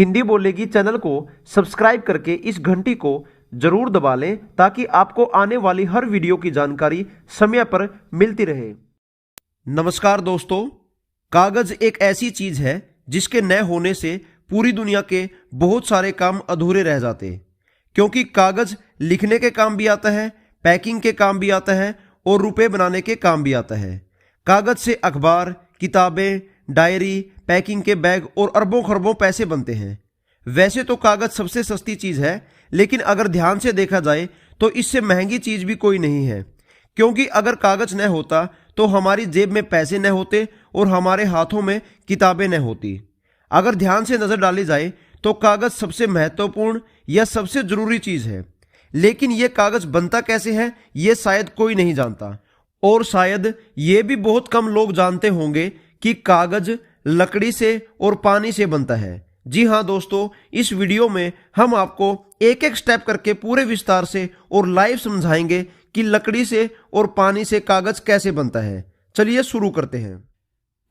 हिंदी बोलेगी चैनल को सब्सक्राइब करके इस घंटी को जरूर दबा लें ताकि आपको आने वाली हर वीडियो की जानकारी समय पर मिलती रहे। नमस्कार दोस्तों, कागज एक ऐसी चीज है जिसके न होने से पूरी दुनिया के बहुत सारे काम अधूरे रह जाते, क्योंकि कागज लिखने के काम भी आता है, पैकिंग के काम भी आता है और रुपए बनाने के काम भी आता है। कागज से अखबार, किताबें, डायरी, पैकिंग के बैग और अरबों खरबों पैसे बनते हैं। वैसे तो कागज सबसे सस्ती चीज है, लेकिन अगर ध्यान से देखा जाए तो इससे महंगी चीज भी कोई नहीं है, क्योंकि अगर कागज न होता तो हमारी जेब में पैसे न होते और हमारे हाथों में किताबें न होती। अगर ध्यान से नजर डाली जाए तो कागज सबसे महत्वपूर्ण या सबसे जरूरी चीज है, लेकिन यह कागज बनता कैसे है यह शायद कोई नहीं जानता। और शायद ये भी बहुत कम लोग जानते होंगे कि कागज लकड़ी से और पानी से बनता है। जी हाँ दोस्तों, इस वीडियो में हम आपको एक एक स्टेप करके पूरे विस्तार से और लाइव समझाएंगे कि लकड़ी से और पानी से कागज कैसे बनता है। चलिए शुरू करते हैं।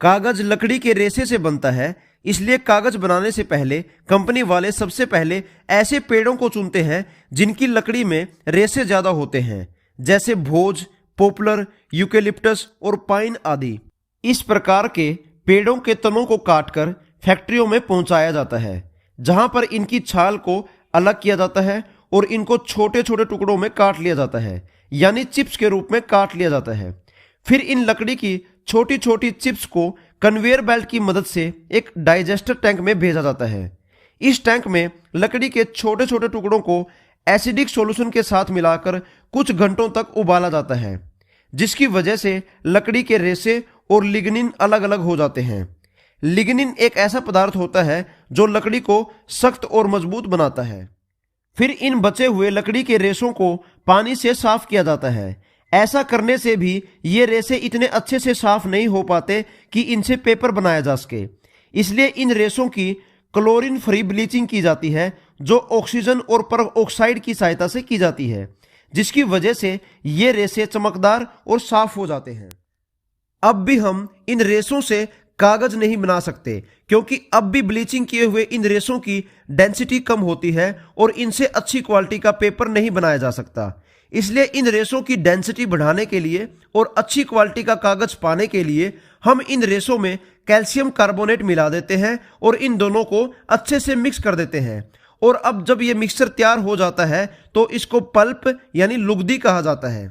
कागज लकड़ी के रेशे से बनता है, इसलिए कागज बनाने से पहले कंपनी वाले सबसे पहले ऐसे पेड़ों को चुनते हैं जिनकी लकड़ी में रेशे ज्यादा होते हैं, जैसे भोज, पॉपुलर, यूकेलिप्टस और पाइन आदि। इस प्रकार के पेड़ों के तनों को काटकर फैक्ट्रियों में पहुंचाया जाता है, जहां पर इनकी छाल को अलग किया जाता है और इनको छोटे छोटे टुकड़ों में काट लिया जाता है, यानी चिप्स के रूप में काट लिया जाता है। फिर इन लकड़ी की छोटी छोटी चिप्स को कन्वेयर बेल्ट की मदद से एक डाइजेस्टर टैंक में भेजा जाता है। इस टैंक में लकड़ी के छोटे छोटे टुकड़ों को एसिडिक सॉल्यूशन के साथ मिलाकर कुछ घंटों तक उबाला जाता है, जिसकी वजह से लकड़ी के रेशे और लिग्निन अलग अलग हो जाते हैं। लिग्निन एक ऐसा पदार्थ होता है जो लकड़ी को सख्त और मजबूत बनाता है। फिर इन बचे हुए लकड़ी के रेशों को पानी से साफ किया जाता है। ऐसा करने से भी ये रेशे इतने अच्छे से साफ नहीं हो पाते कि इनसे पेपर बनाया जा सके, इसलिए इन रेशों की क्लोरीन फ्री ब्लीचिंग की जाती है, जो ऑक्सीजन और पर ऑक्साइड की सहायता से की जाती है, जिसकी वजह से ये रेशे चमकदार और साफ हो जाते हैं। अब भी हम इन रेशों से कागज नहीं बना सकते, क्योंकि अब भी ब्लीचिंग किए हुए इन रेशों की डेंसिटी कम होती है और इनसे अच्छी क्वालिटी का पेपर नहीं बनाया जा सकता। इसलिए इन रेशों की डेंसिटी बढ़ाने के लिए और अच्छी क्वालिटी का कागज पाने के लिए हम इन रेशों में कैल्शियम कार्बोनेट मिला देते हैं और इन दोनों को अच्छे से मिक्स कर देते हैं। और अब जब ये मिक्सचर तैयार हो जाता है तो इसको पल्प यानी लुगदी कहा जाता है।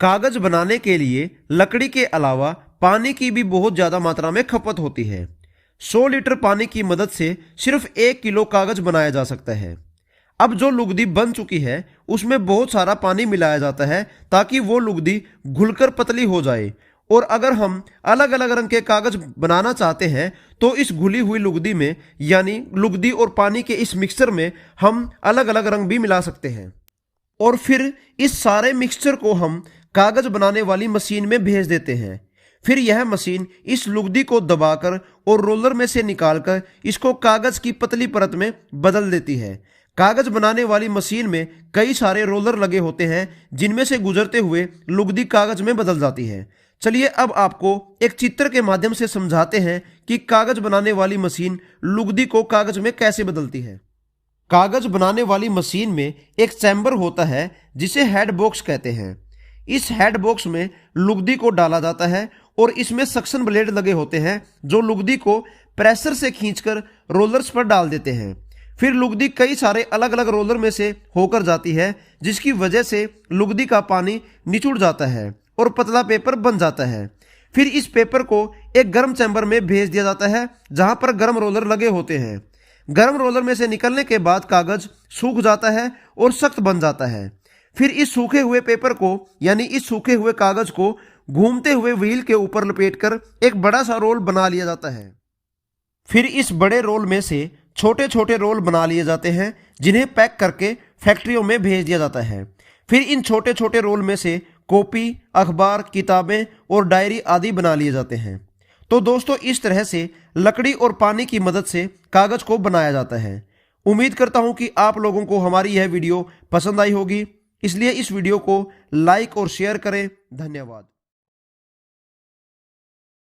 कागज बनाने के लिए लकड़ी के अलावा पानी की भी बहुत ज्यादा मात्रा में खपत होती है। 100 लीटर पानी की मदद से सिर्फ 1 किलो कागज बनाया जा सकता है। अब जो लुगदी बन चुकी है उसमें बहुत सारा पानी मिलाया जाता है ताकि वो लुगदी घुलकर पतली हो जाए। और अगर हम अलग अलग रंग के कागज बनाना चाहते हैं तो इस घुली हुई लुगदी में यानी लुगदी और पानी के इस मिक्सचर में हम अलग अलग रंग भी मिला सकते हैं। और फिर इस सारे मिक्सचर को हम कागज बनाने वाली मशीन में भेज देते हैं। फिर यह मशीन इस लुगदी को दबाकर और रोलर में से निकालकर इसको कागज की पतली परत में बदल देती है। कागज बनाने वाली मशीन में कई सारे रोलर लगे होते हैं, जिनमें से गुजरते हुए लुगदी कागज में बदल जाती है। चलिए अब आपको एक चित्र के माध्यम से समझाते हैं कि कागज बनाने वाली मशीन लुगदी को कागज में कैसे बदलती है। कागज बनाने वाली मशीन में एक चैम्बर होता है जिसे हेड बॉक्स कहते हैं। इस हेड बॉक्स में लुगदी को डाला जाता है और इसमें सक्शन ब्लेड लगे होते हैं जो लुगदी को प्रेशर से खींचकर रोलर्स पर डाल देते हैं। फिर लुगदी कई सारे अलग अलग रोलर में से होकर जाती है, जिसकी वजह से लुगदी का पानी निचुड़ जाता है और पतला पेपर बन जाता है। फिर इस पेपर को एक गर्म चैम्बर में भेज दिया जाता है, जहां पर गर्म रोलर लगे होते हैं। गर्म रोलर में से निकलने के बाद कागज सूख जाता है और सख्त बन जाता है। फिर इस सूखे हुए पेपर को यानी इस सूखे हुए कागज को घूमते हुए व्हील के ऊपर लपेटकर एक बड़ा सा रोल बना लिया जाता है। फिर इस बड़े रोल में से छोटे छोटे रोल बना लिए जाते हैं, जिन्हें पैक करके फैक्ट्रियों में भेज दिया जाता है। फिर इन छोटे छोटे रोल में से कॉपी, अखबार, किताबें और डायरी आदि बना लिए जाते हैं। तो दोस्तों, इस तरह से लकड़ी और पानी की मदद से कागज को बनाया जाता है। उम्मीद करता हूं कि आप लोगों को हमारी यह वीडियो पसंद आई होगी, इसलिए इस वीडियो को लाइक और शेयर करें। धन्यवाद।